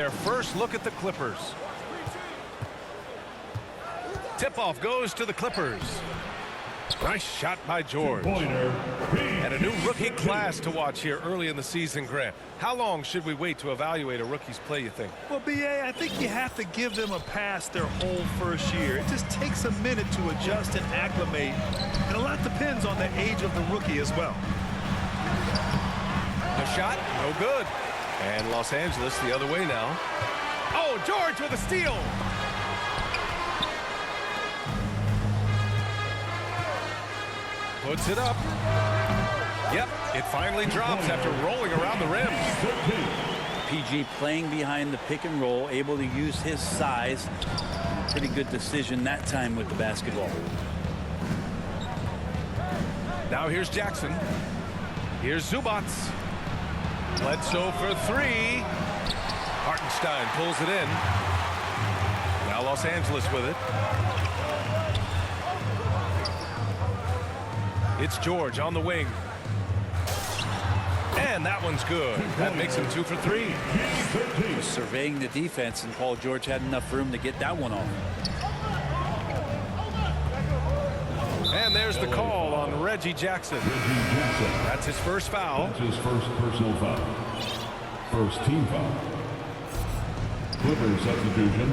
Their first look at the Clippers. Tip-off goes to the Clippers. Nice shot by George. And a new rookie class to watch here early in the season, Grant. How long should we wait to evaluate a rookie's play, you think? Well, B.A., I think you have to give them a pass their whole first year. It just takes a minute to adjust and acclimate, and a lot depends on the age of the rookie as well. The shot, no good. And Los Angeles the other way now. Oh, George with a steal. Puts it up. Yep, it finally drops after rolling around the rim. PG playing behind the pick and roll, able to use his size. Pretty good decision that time with the basketball. Now here's Jackson. Here's Zubats. Bledsoe for three. Hartenstein pulls it in. Now Los Angeles with it. It's George on the wing. And that one's good. That makes him 2 for 3. Surveying the defense, and Paul George had enough room to get that one off. And there's the call on Reggie Jackson. That's his first foul. That's his first personal foul. First team foul. Clippers substitution.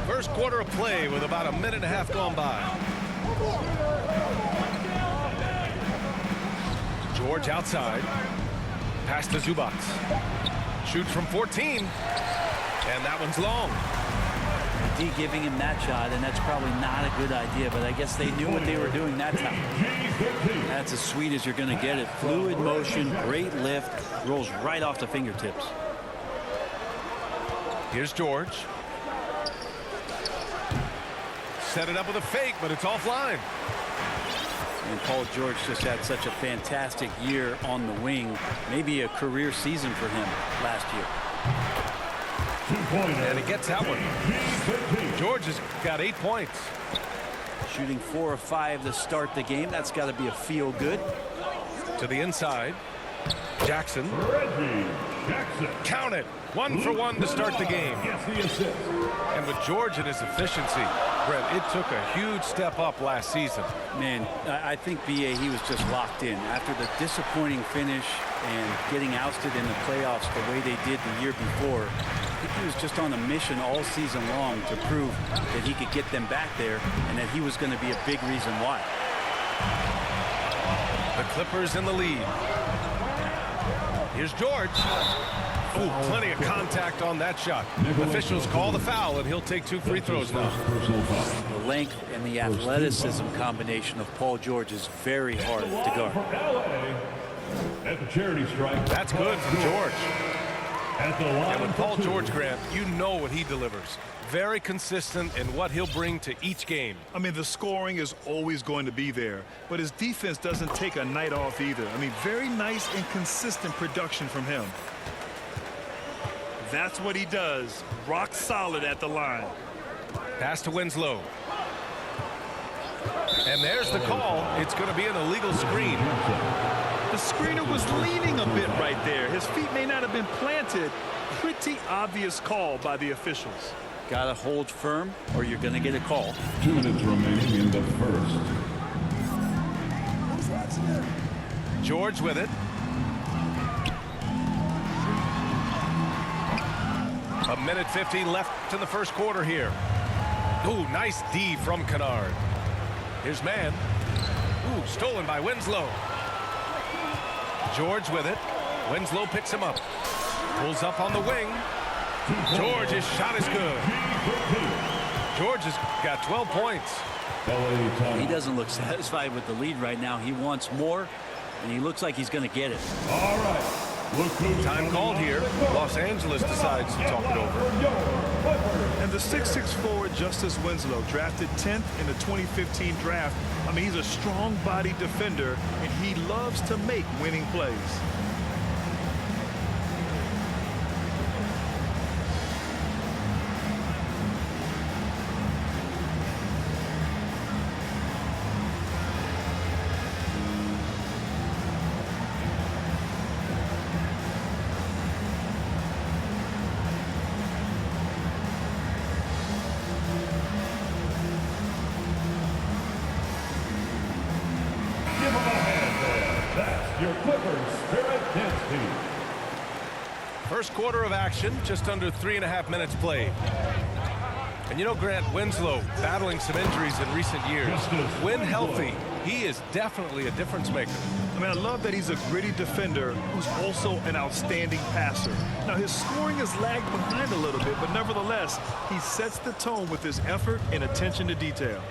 First quarter of play with about a minute and a half gone by. George outside. Pass to Zubats. Shoots from 14. And that one's long. D giving him that shot, and that's probably not a good idea, but I guess they knew what they were doing that time. That's as sweet as you're going to get it. Fluid motion, great lift, rolls right off the fingertips. Here's George. Set it up with a fake, but it's offline. And Paul George just had such a fantastic year on the wing. Maybe a career season for him last year. And he gets that one. George has got 8 points. Shooting 4 of 5 to start the game. That's got to be a feel good. To the inside. Jackson. Count it. 1 for 1 to start the game. And with George and his efficiency, Brent, it took a huge step up last season. Man, I think B.A. he was just locked in. After the disappointing finish and getting ousted in the playoffs the way they did the year before, I think he was just on a mission all season long to prove that he could get them back there and that he was going to be a big reason why. The Clippers in the lead. Here's George. Ooh, plenty of contact on that shot. Officials call the foul, and he'll take 2 free throws now. The length and the athleticism combination of Paul George is very hard to guard. At the charity strike. That's good from George. At the line. And with Paul George, Grant, you know what he delivers. Very consistent in what he'll bring to each game. I mean, the scoring is always going to be there, but his defense doesn't take a night off either. I mean, very nice and consistent production from him. That's what he does. Rock solid at the line. Pass to Winslow. And there's the call. It's going to be an illegal screen. The screener was leaning a bit right there. His feet may not have been planted. Pretty obvious call by the officials. Got to hold firm or you're going to get a call. 2 minutes remaining in the first. George with it. A minute 15 left in the first quarter here. Ooh, nice D from Kennard. Here's man. Ooh, stolen by Winslow. George with it. Winslow picks him up. Pulls up on the wing. George's shot is good. George has got 12 points. He doesn't look satisfied with the lead right now. He wants more, and he looks like he's going to get it. All right. Time called here. Los Angeles decides to talk it over. And the 6'6" forward Justice Winslow, drafted 10th in the 2015 draft. I mean, he's a strong-bodied defender, and he loves to make winning plays. first quarter of action, just under 3.5 minutes played. And you know, Grant, Winslow battling some injuries in recent years. When healthy, he is definitely a difference maker. I mean, I love that he's a gritty defender who's also an outstanding passer. Now, his scoring has lagged behind a little bit, but nevertheless, he sets the tone with his effort and attention to detail.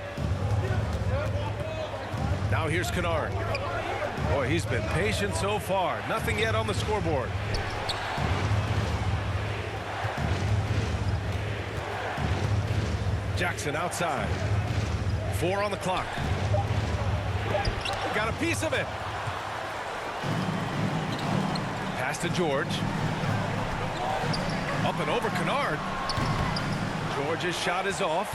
Now here's Kennard. Boy, he's been patient so far. Nothing yet on the scoreboard. Jackson outside. 4 on the clock. Got a piece of it. Pass to George. Up and over Kennard. George's shot is off.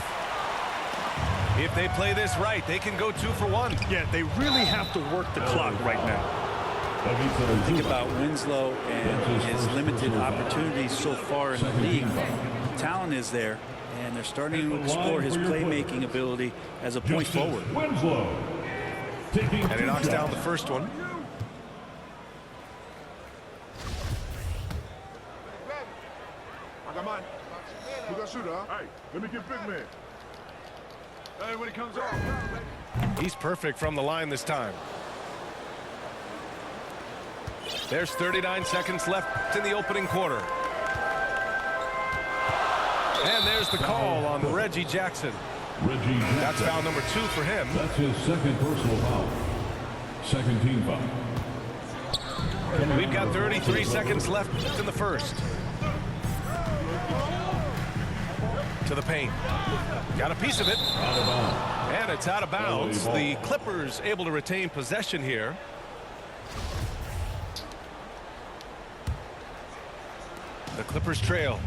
If they play this right, they can go 2 for 1. Yeah, they really have to work the clock right now. Think about Winslow and his limited opportunities so far in the league. Talent is there, and they're starting to explore his playmaking ability as a point forward. Winslow. And he knocks down the first one. I got mine. Who got shooter, huh? Hey, let me get big man. Hey, when he comes off. He's perfect from the line this time. There's 39 seconds left in the opening quarter. And there's the call on Reggie Jackson. That's foul number 2 for him. That's his second personal foul. Second team foul. We've got 33 seconds left in the first. To the paint. Got a piece of it. Out of bounds. And it's out of bounds. The Clippers able to retain possession here. The Clippers trail.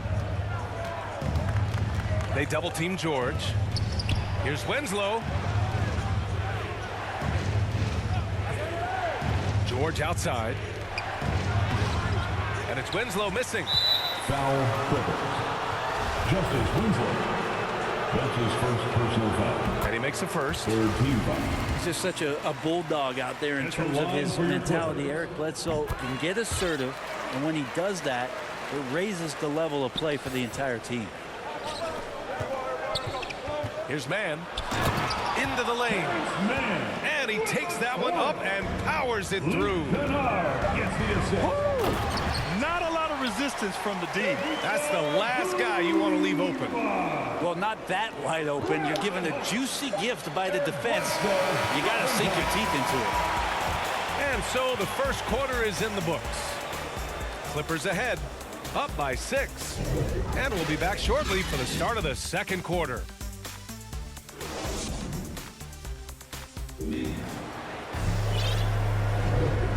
They double team George. Here's Winslow. George outside. And it's Winslow missing. Foul Clippers. Justice Winslow. That's his first personal foul. And he makes the first. Third team foul. He's just such a bulldog out there in terms of his mentality. Eric Bledsoe can get assertive, and when he does that, it raises the level of play for the entire team. Here's Mann. Into the lane. And he takes that one up and powers it through. Not a lot of resistance from the D. That's the last guy you want to leave open. Well, not that wide open. You're given a juicy gift by the defense. You got to sink your teeth into it. And so the first quarter is in the books. Clippers ahead, up by 6. And we'll be back shortly for the start of the second quarter.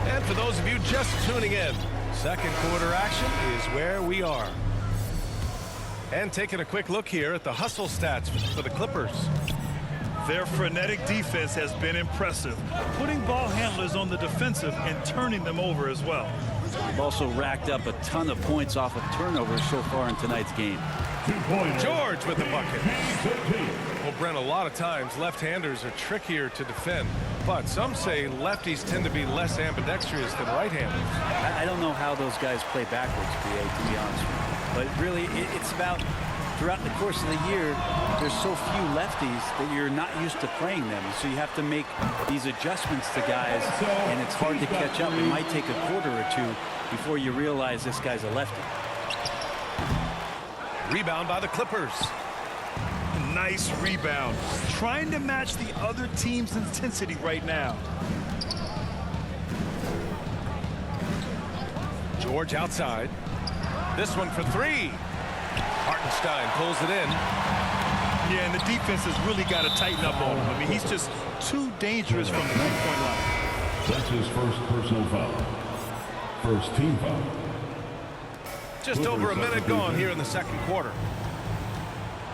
And for those of you just tuning in, second quarter action is where we are. And taking a quick look here at the hustle stats for the Clippers. Their frenetic defense has been impressive, putting ball handlers on the defensive and turning them over as well. They've also racked up a ton of points off of turnovers so far in tonight's game. George with the bucket. Well, Brent, a lot of times left-handers are trickier to defend, but some say lefties tend to be less ambidextrous than right-handers. I don't know how those guys play backwards, BA, to be honest with you. But really, it's about throughout the course of the year, there's so few lefties that you're not used to playing them. So you have to make these adjustments to guys, and it's hard to catch up. It might take a quarter or two before you realize this guy's a lefty. Rebound by the Clippers. Nice rebound. Trying to match the other team's intensity right now. George outside. This one for 3. Hartenstein pulls it in. Yeah, and the defense has really got to tighten up on him. I mean, he's just too dangerous from the three-point line. That's his first personal foul. First team foul. Just over a minute gone here in the second quarter.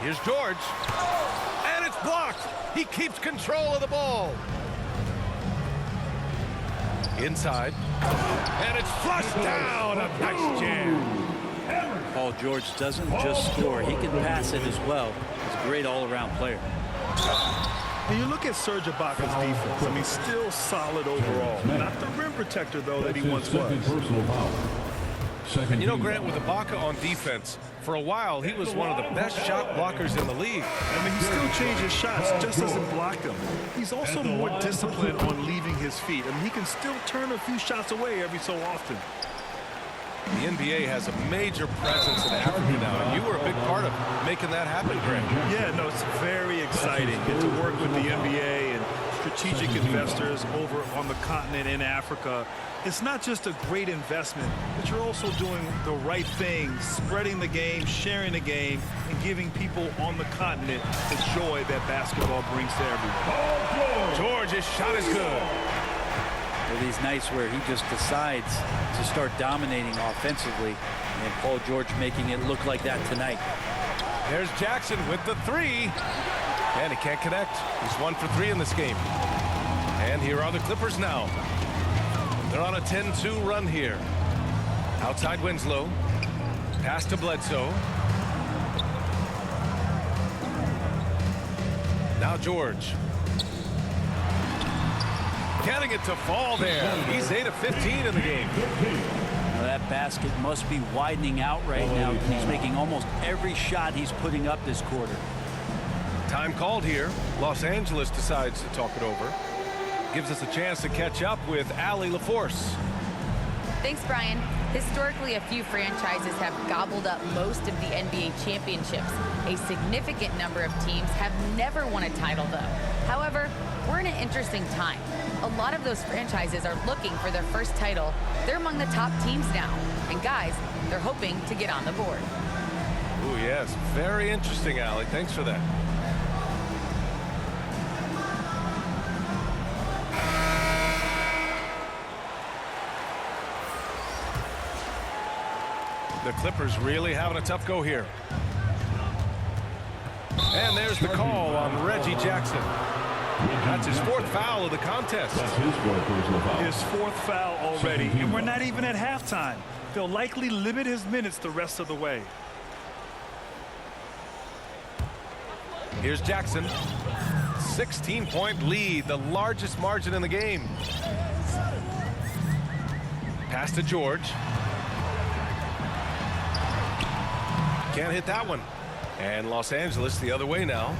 Here's George. And it's blocked. He keeps control of the ball. Inside. And it's flushed down. A nice jam. Paul George doesn't just score. He can pass it as well. He's a great all-around player. And you look at Serge Ibaka's defense. I mean, still solid overall. Not the rim protector, though, that he once was. Second personal foul. Second And you know, team Grant, foul. with Ibaka on defense, for a while he was one of the best shot blockers in the league. I mean, he still changes shots, just doesn't block them. He's also more disciplined on leaving his feet. I mean, he can still turn a few shots away every so often. The NBA has a major presence in Africa now, and you were a big part of making that happen, Grant. Yeah, no, it's very exciting. Get to work with the NBA and strategic investors over on the continent in Africa. It's not just a great investment, but you're also doing the right thing, spreading the game, sharing the game, and giving people on the continent the joy that basketball brings to everyone. George's shot is good. These nights where he just decides to start dominating offensively, and Paul George making it look like that tonight. There's Jackson with the three, and he can't connect. He's 1 for 3 in this game. And here are the Clippers now. They're on a 10-2 run here. Outside Winslow, pass to Bledsoe. Now George. Getting it to fall there. He's 8 of 15 in the game. Now that basket must be widening out right now. He's making almost every shot he's putting up this quarter. Time called here. Los Angeles decides to talk it over. Gives us a chance to catch up with Allie LaForce. Thanks, Brian. Historically, a few franchises have gobbled up most of the NBA championships. A significant number of teams have never won a title, though. However, we're in an interesting time. A lot of those franchises are looking for their first title. They're among the top teams now. And guys, they're hoping to get on the board. Ooh, yes. Very interesting, Allie. Thanks for that. The Clippers really having a tough go here. And there's the call on Reggie Jackson. That's his 4th foul of the contest. That's his 4th personal foul. His 4th foul already, and we're not even at halftime. They'll likely limit his minutes the rest of the way. Here's Jackson. 16-point lead, the largest margin in the game. Pass to George. Can't hit that one. And Los Angeles the other way now.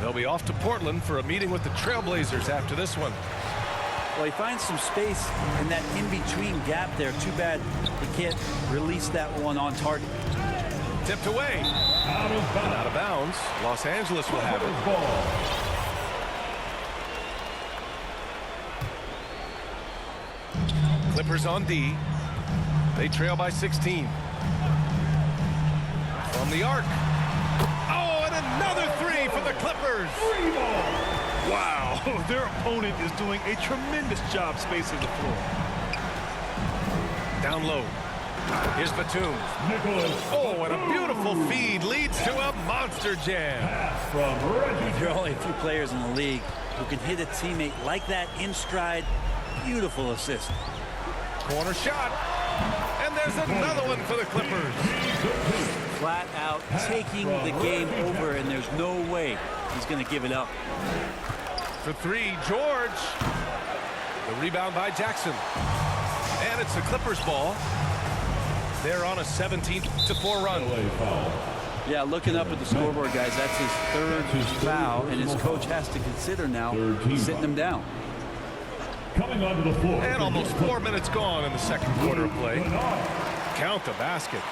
They'll be off to Portland for a meeting with the Trailblazers after this one. Well, he finds some space in that in-between gap there. Too bad he can't release that one on target. Tipped away. Out of bounds. Out of bounds. Los Angeles will have it. Ball. Clippers on D. They trail by 16. From the arc. Oh, and another three for the Clippers. Wow, their opponent is doing a tremendous job spacing the floor. Down low. Here's Batum. Nicholas. Oh, and a beautiful feed leads to a monster jam. Pass from Reggie. There are only a few players in the league who can hit a teammate like that in stride. Beautiful assist. Corner shot. And there's another one for the Clippers. Flat out taking the game over, and there's no way he's going to give it up. For three, George. The rebound by Jackson. And it's the Clippers ball. They're on a 17-4 run. Yeah, looking up at the scoreboard, guys, that's his 3rd foul, and his coach has to consider now sitting him down. Coming onto the floor. And almost 4 minutes gone in the second quarter of play. Count the basket.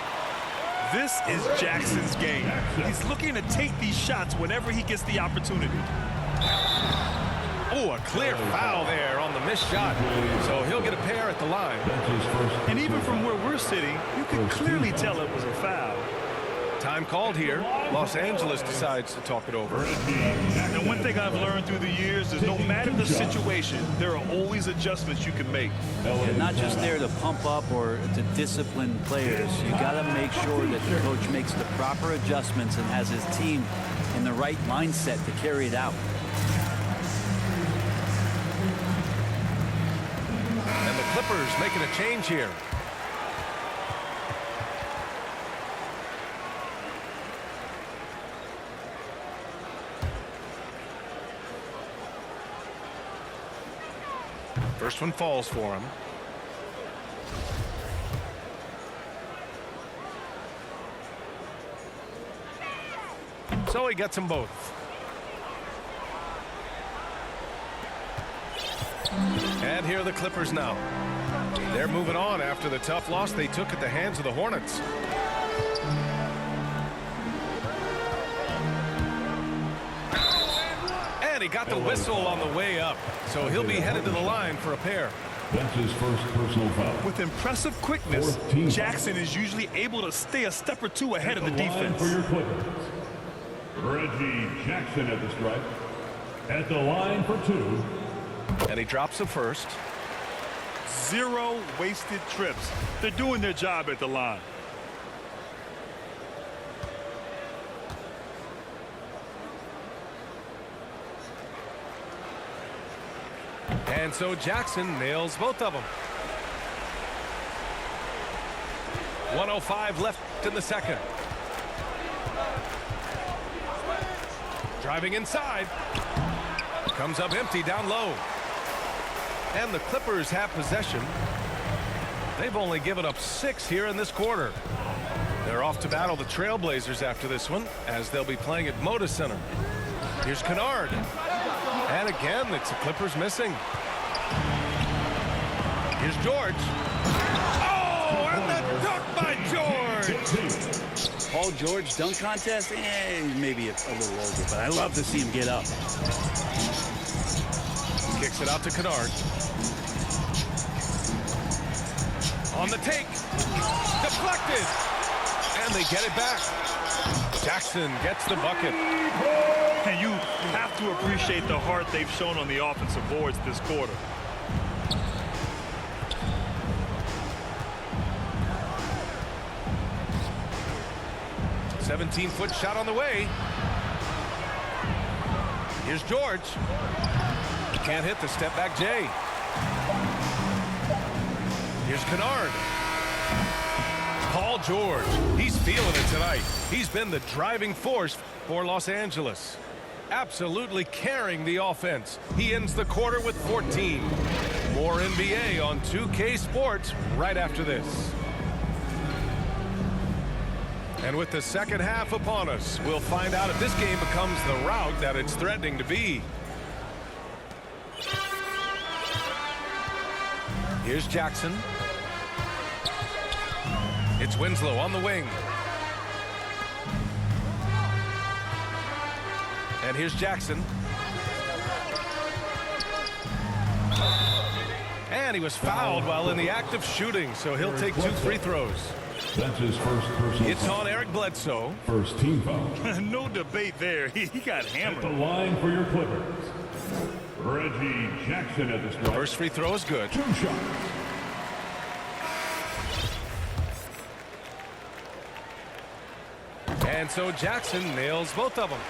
This is Jackson's game. He's looking to take these shots whenever he gets the opportunity. Oh, a clear foul there on the missed shot. So he'll get a pair at the line. And even from where we're sitting, you can clearly tell it was a foul. Time called here. Los Angeles decides to talk it over. And one thing I've learned through the years is no matter the situation, there are always adjustments you can make. You're not just there to pump up or to discipline players. You got to make sure that the coach makes the proper adjustments and has his team in the right mindset to carry it out. And the Clippers making a change here. First one falls for him. So he gets them both. And here are the Clippers now. They're moving on after the tough loss they took at the hands of the Hornets. And he got the whistle on the way up. So he'll be headed to the line for a pair. That's his first personal foul. With impressive quickness, Jackson is usually able to stay a step or two ahead of the defense. For your Clippers, Reggie Jackson at the stripe. At the line for 2. And he drops the first. 0 wasted trips. They're doing their job at the line. And so Jackson nails both of them. 1:05 left in the second. Driving inside. Comes up empty down low. And the Clippers have possession. They've only given up 6 here in this quarter. They're off to battle the Trailblazers after this one, as they'll be playing at Moda Center. Here's Kennard. And again, it's the Clippers missing. Here's George. Oh, and the dunk by George. Paul George dunk contest, maybe a little over, but I love to see him get up. Kicks it out to Kennard. On the take. Deflected. And they get it back. Jackson gets the bucket. And you have to appreciate the heart they've shown on the offensive boards this quarter. A 17-foot shot on the way. Here's George. Can't hit the step back Jay. Here's Kennard. Paul George. He's feeling it tonight. He's been the driving force for Los Angeles. Absolutely carrying the offense. He ends the quarter with 14. More NBA on 2K Sports right after this. And with the second half upon us, we'll find out if this game becomes the rout that it's threatening to be. Here's Jackson. It's Winslow on the wing. And here's Jackson. And he was fouled while in the act of shooting, so he'll take 2 free throws. That's his first personal It's foul. on Eric Bledsoe. First team foul. No debate there. He got At the hammered. line for your Clippers, Reggie Jackson at the stripe. First free throw is good. 2 shots. And so Jackson nails both of them.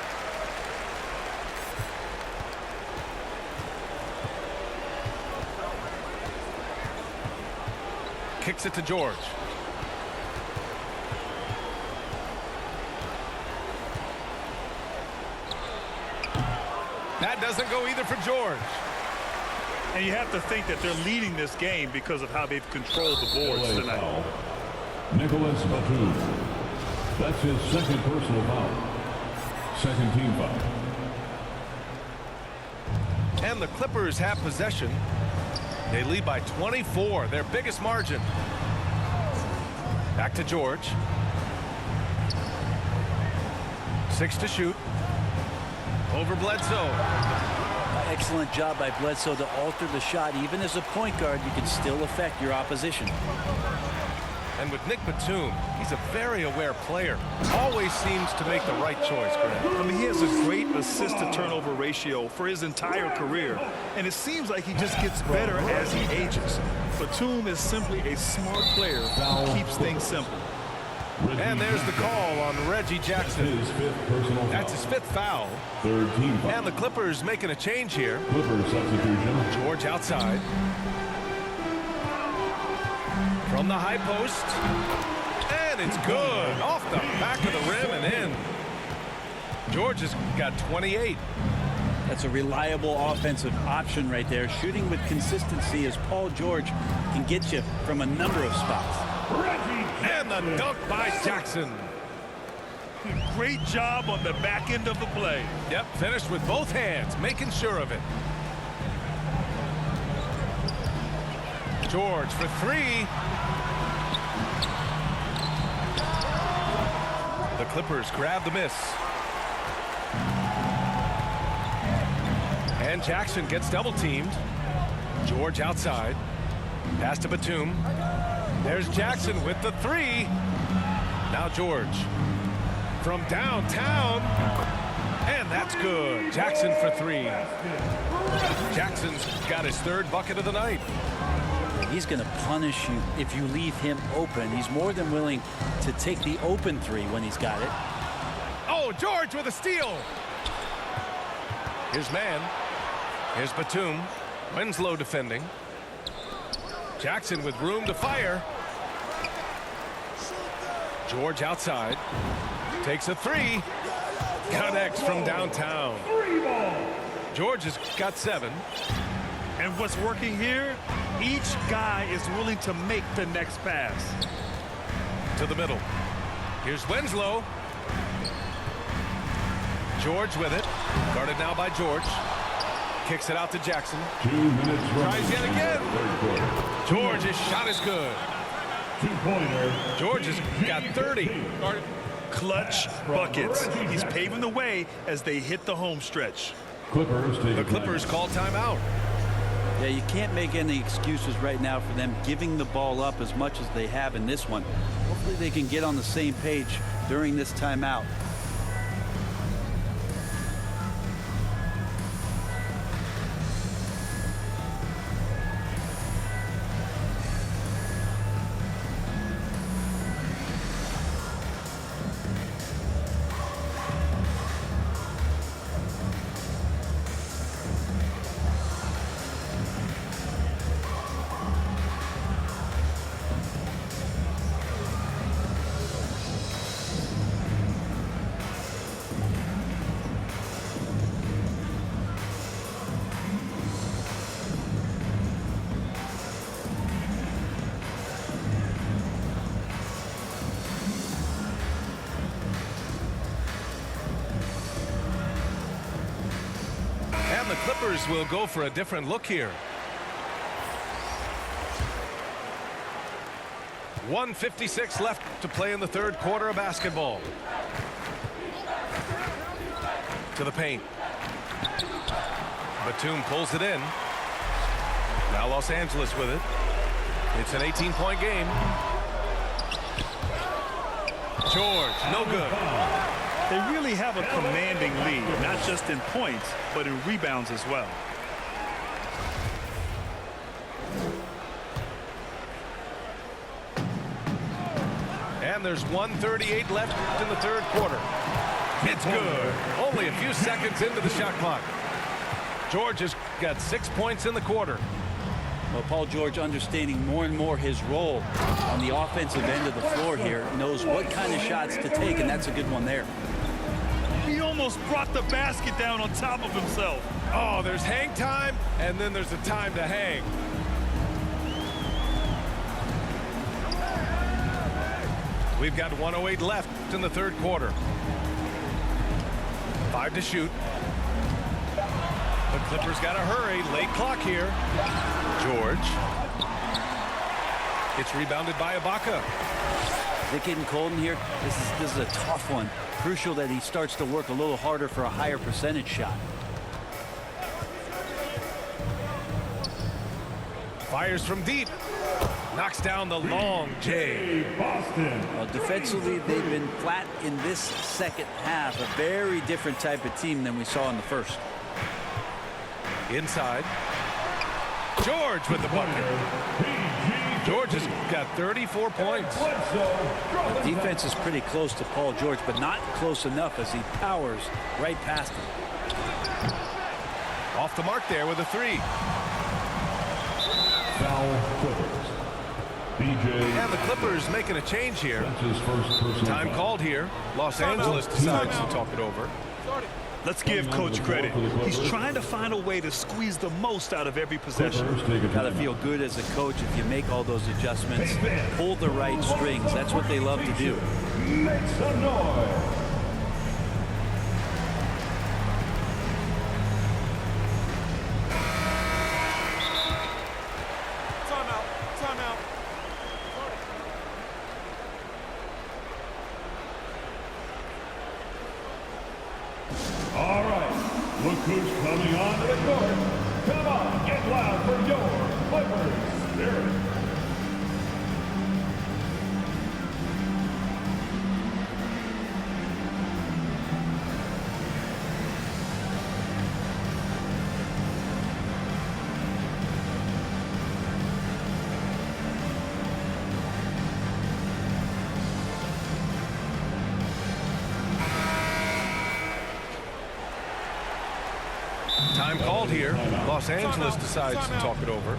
Kicks it to George. That doesn't go either for George. And you have to think that they're leading this game because of how they've controlled the boards LA tonight. foul. Nicholas Batum. That's his second personal foul. Second team foul. And the Clippers have possession. They lead by 24, their biggest margin. Back to George. 6 to shoot. Over Bledsoe. Excellent job by Bledsoe to alter the shot. Even as a point guard, you can still affect your opposition. And with Nick Batum, he's a very aware player. Always seems to make the right choice, Grant. I mean, he has a great assist-to-turnover ratio for his entire career, and it seems like he just gets better as he ages. Batum is simply a smart player who keeps things simple. And there's the call on Reggie Jackson. His fifth personal foul. That's his 5th foul. Third team foul. And the Clippers making a change here. Clippers substitution. George outside. From the high post. And it's good. Off the back of the rim and in. George has got 28. That's a reliable offensive option right there. Shooting with consistency as Paul George can get you from a number of spots. And the dunk by Jackson. Great job on the back end of the play. Yep, finished with both hands, making sure of it. George for three. The Clippers grab the miss. And Jackson gets double teamed. George outside. Pass to Batum. There's Jackson with the three. Now George from downtown. And that's good. Jackson for three. Jackson's got his third bucket of the night. He's going to punish you if you leave him open. He's more than willing to take the open three when he's got it. Oh, George with a steal. Here's man. Here's Batum. Winslow defending. Jackson with room to fire. George outside. Takes a three. Connects from downtown. George has got 7. And what's working here? Each guy is willing to make the next pass. To the middle. Here's Winslow. George with it. Guarded now by George. Kicks it out to Jackson. 2 minutes Tries yet again. third quarter. George's shot is good. 2-pointer. George has got 30. Clutch buckets. He's paving the way as they hit the home stretch. Clippers take The a Clippers call timeout. Yeah, you can't make any excuses right now for them giving the ball up as much as they have in this one. Hopefully they can get on the same page during this timeout. And the Clippers will go for a different look here. 1:56 left to play in the third quarter of basketball. To the paint. Batum pulls it in. Now Los Angeles with it. It's an 18-point game. George, no good. They really have a commanding lead, not just in points, but in rebounds as well. And there's 1:38 left in the third quarter. It's good. Only a few seconds into the shot clock. George has got 6 points in the quarter. Well, Paul George, understanding more and more his role on the offensive end of the floor here, knows what kind of shots to take, and that's a good one there. He almost brought the basket down on top of himself. Oh, there's hang time, and then there's a time to hang. We've got 1:08 left in the third quarter. 5 to shoot. The Clippers got to hurry. Late clock here. George. It's rebounded by Ibaka. Is it getting cold in here? This is a tough one. Crucial that he starts to work a little harder for a higher percentage shot. Fires from deep. Knocks down the long J. Well, defensively, they've been flat in this second half. A very different type of team than we saw in the first. Inside. George with the bucket. George has got 34 points. Defense is pretty close to Paul George, but not close enough as he powers right past him. Off the mark there with a three. Foul Clippers. And the Clippers making a change here. His first personal Time foul. called here. Los Angeles decides to talk it over. Let's give Coach credit. He's trying to find a way to squeeze the most out of every possession. Got to feel good as a coach if you make all those adjustments. Pull the right strings. That's what they love to do. Make some noise. All right, look who's coming onto the court. Come on, get loud for your Clippers Spirit. Time called here. Los Angeles decides to talk it over.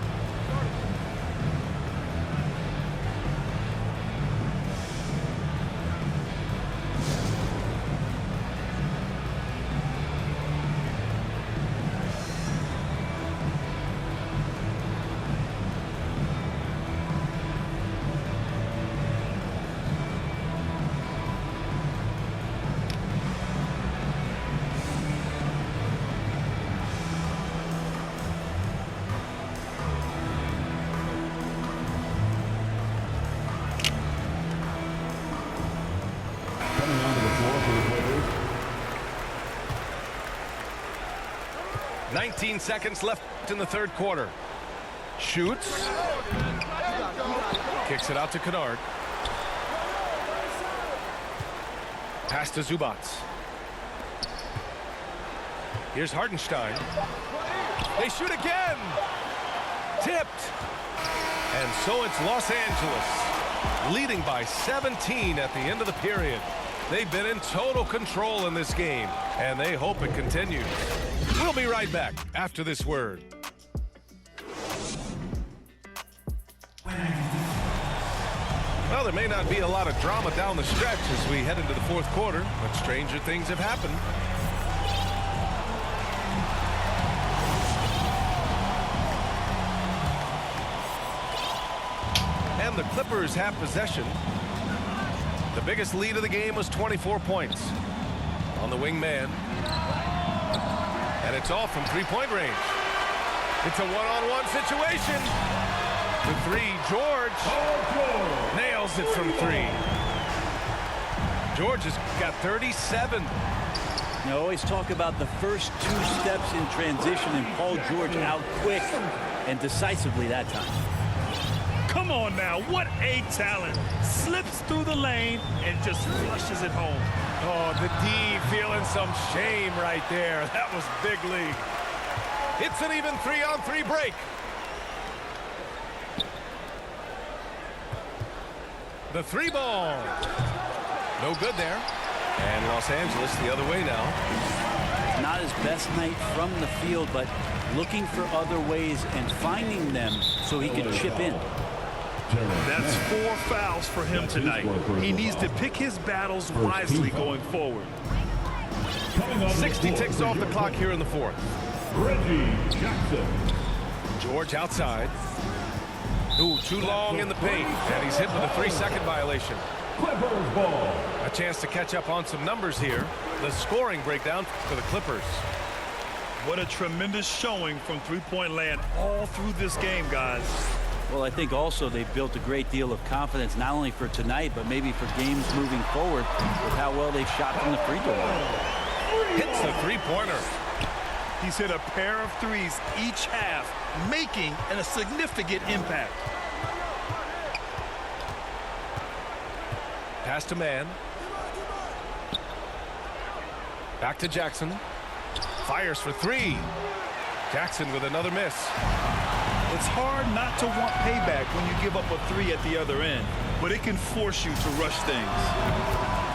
Coming onto the floor for the Clippers. 19 seconds left in the third quarter. Shoots. Kicks it out to Kennard. Pass to Zubats. Here's Hartenstein. They shoot again. Tipped. And so it's Los Angeles, leading by 17 at the end of the period. They've been in total control in this game, and they hope it continues. We'll be right back after this word. Well, there may not be a lot of drama down the stretch as we head into the fourth quarter, but stranger things have happened. And the Clippers have possession. The biggest lead of the game was 24 points on the wingman. And it's all from three-point range. It's a one-on-one situation. The three, George nails it from three. George has got 37. You always talk about the first two steps in transition, and Paul George out quick and decisively that time. Come on now, what a talent. Slips through the lane and just flushes it home. Oh, the D feeling some shame right there. That was big league. It's an even 3-on-3 break. The three ball. No good there. And Los Angeles the other way now. Not his best night from the field, but looking for other ways and finding them so he can chip in. That's 4 fouls for him tonight. He needs to pick his battles wisely going forward. 60 ticks off the clock here in the fourth. Reggie Jackson. George outside. Ooh, too long in the paint, and he's hit with a 3-second violation. Clippers ball. A chance to catch up on some numbers here. The scoring breakdown for the Clippers. What a tremendous showing from three-point land all through this game, guys. Well, I think also they've built a great deal of confidence, not only for tonight, but maybe for games moving forward with how well they've shot from the free throw line. Hits the three-pointer. He's hit a pair of threes each half, making a significant impact. Pass to man. Back to Jackson. Fires for three. Jackson with another miss. It's hard not to want payback when you give up a three at the other end, but it can force you to rush things.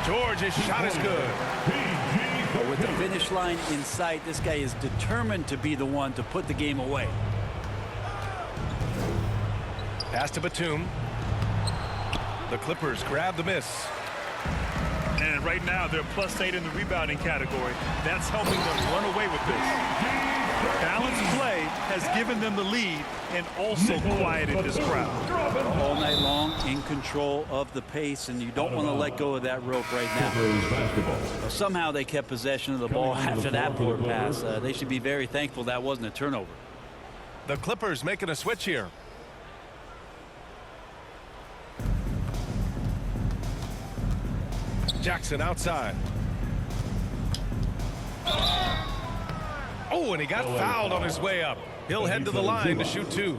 George's shot is good. But with the finish line in sight, this guy is determined to be the one to put the game away. Pass to Batum. The Clippers grab the miss. And right now, they're +8 in the rebounding category. That's helping them run away with this. Balanced play has given them the lead and also quieted this crowd. All night long, in control of the pace, and you don't want to let go of that rope right now. Somehow they kept possession of the ball after that poor pass. They should be very thankful that wasn't a turnover. The Clippers making a switch here. Jackson outside. Oh, and he got fouled on his way up. He'll head to the line to shoot 2.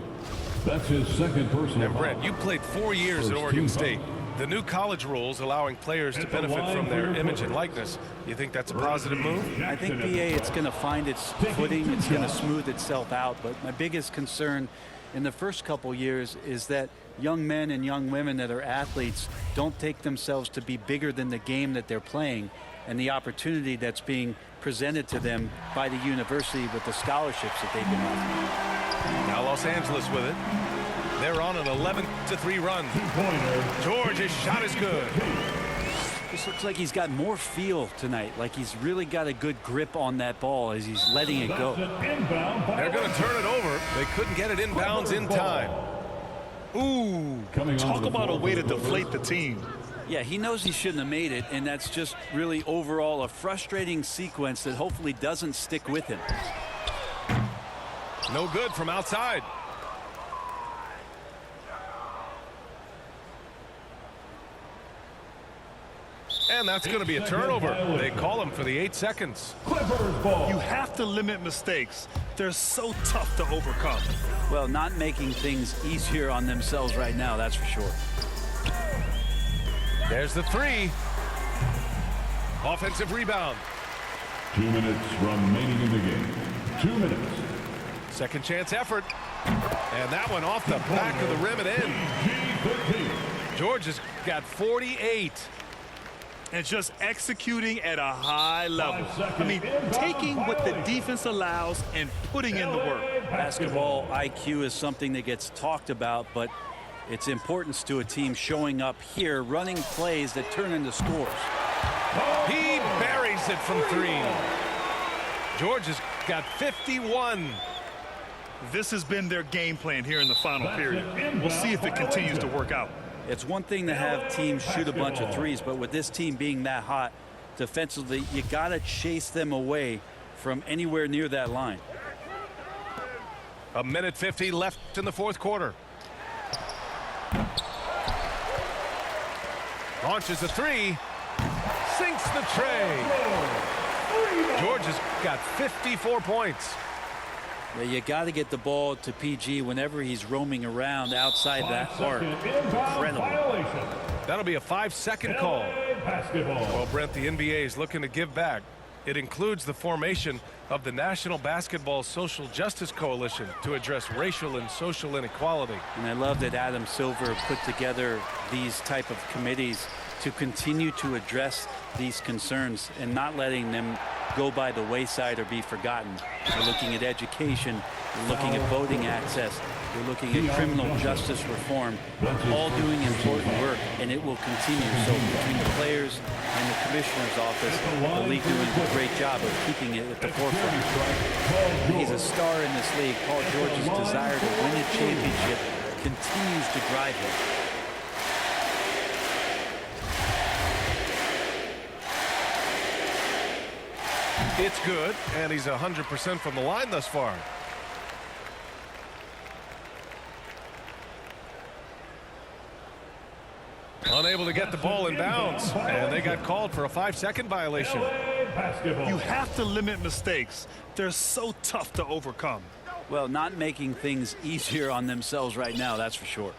That's his second personal And Brent, foul. you played 4 years at Oregon State. The new college rules allowing players to benefit from their image and likeness. You think that's a positive move? I think BA, it's going to find its footing. It's going to smooth itself out. But my biggest concern in the first couple years is that young men and young women that are athletes don't take themselves to be bigger than the game that they're playing and the opportunity that's being presented to them by the university with the scholarships that they've been offered. Now Los Angeles with it. They're on an 11-3 run. George's shot is good. This looks like he's got more feel tonight, like he's really got a good grip on that ball as he's letting it go. They're going to turn it over. They couldn't get it inbounds in time. Ooh. Talk about a way to deflate the team. Yeah, he knows he shouldn't have made it, and that's just really overall a frustrating sequence that hopefully doesn't stick with him. No good from outside. And that's going to be a turnover. They call him for the 8 seconds. You have to limit mistakes. They're so tough to overcome. Well, not making things easier on themselves right now, that's for sure. There's the 3. Offensive rebound. 2 minutes remaining in the game. 2 minutes. Second chance effort. And that one off the back of the rim and in. PG-13. George has got 48. And just executing at a high level. I mean, taking what the defense allows and putting in the work. Basketball IQ is something that gets talked about, but its importance to a team showing up here, running plays that turn into scores. He buries it from 3. George has got 51. This has been their game plan here in the final period. We'll see if it continues to work out. It's one thing to have teams shoot a bunch of threes, but with this team being that hot defensively, you got to chase them away from anywhere near that line. 1:50 left in the fourth quarter. Launches a 3. Sinks the tray. George has got 54 points. Yeah, you got to get the ball to PG whenever he's roaming around outside that arc. Incredible. That'll be a 5-second call. Well, Brent, the NBA is looking to give back. It includes the formation of the National Basketball Social Justice Coalition to address racial and social inequality. And I love that Adam Silver put together these type of committees to continue to address these concerns and not letting them go by the wayside or be forgotten. We're looking at education, we're looking at voting access, we're looking at criminal justice reform, all doing important work, and it will continue. So between the players and the commissioner's office, the league doing a great job of keeping it at the forefront. He's a star in this league. Paul George's desire to win a championship continues to drive him. It's good, and he's 100% from the line thus far. Unable to get the ball in bounds, and they got called for a 5-second violation. You have to limit mistakes. They're so tough to overcome. Well, not making things easier on themselves right now, that's for sure.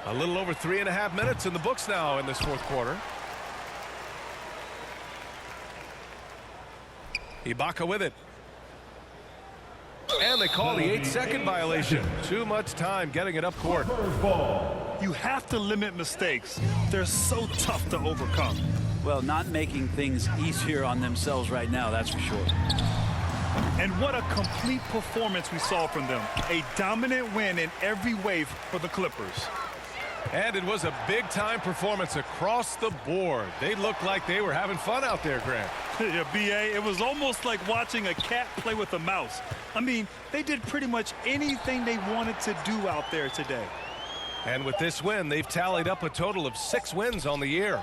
A little over 3.5 minutes in the books now in this fourth quarter. Ibaka with it. And they call the 8-second violation. Too much time getting it up court. You have to limit mistakes. They're so tough to overcome. Well, not making things easier on themselves right now, that's for sure. And what a complete performance we saw from them. A dominant win in every way for the Clippers. And it was a big-time performance across the board. They looked like they were having fun out there, Grant. Yeah, B.A., it was almost like watching a cat play with a mouse. I mean, they did pretty much anything they wanted to do out there today. And with this win, they've tallied up a total of 6 wins on the year.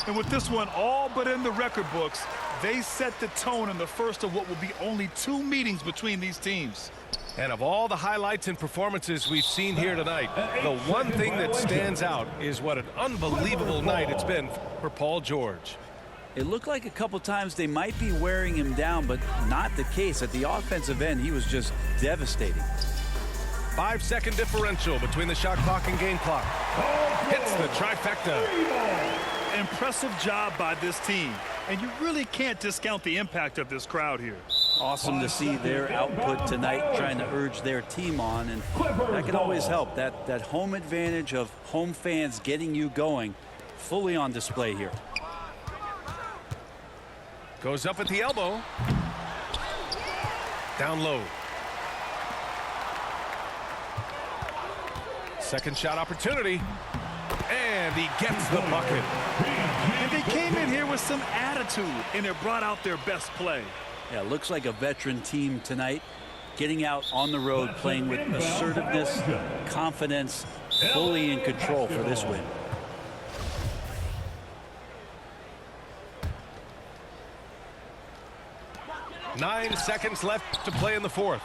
And with this one all but in the record books, they set the tone in the first of what will be only 2 meetings between these teams. And of all the highlights and performances we've seen here tonight, the one thing that stands out is what an unbelievable night it's been for Paul George. It looked like a couple times they might be wearing him down, but not the case. At the offensive end, he was just devastating. 5-second differential between the shot clock and game clock. Hits the trifecta. Impressive job by this team. And you really can't discount the impact of this crowd here. Awesome to see their output tonight, trying to urge their team on, and that can always help. That home advantage of home fans getting you going, fully on display here. Goes up at the elbow. Down low. Second shot opportunity. And he gets the bucket. And they came in here with some attitude, and it brought out their best play. Yeah, looks like a veteran team tonight, getting out on the road, playing with assertiveness, confidence, fully in control for this win. Nine seconds left to play in the fourth.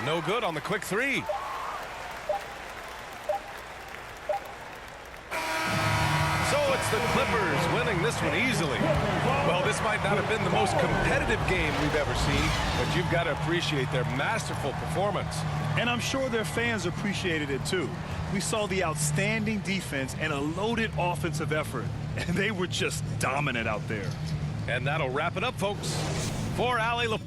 No good on the quick three. So it's the Clippers winning this one easily. Well, this might not have been the most competitive game we've ever seen, but you've got to appreciate their masterful performance. And I'm sure their fans appreciated it too. We saw the outstanding defense and a loaded offensive effort, and they were just dominant out there. And that'll wrap it up, folks. For Allie LaFleur.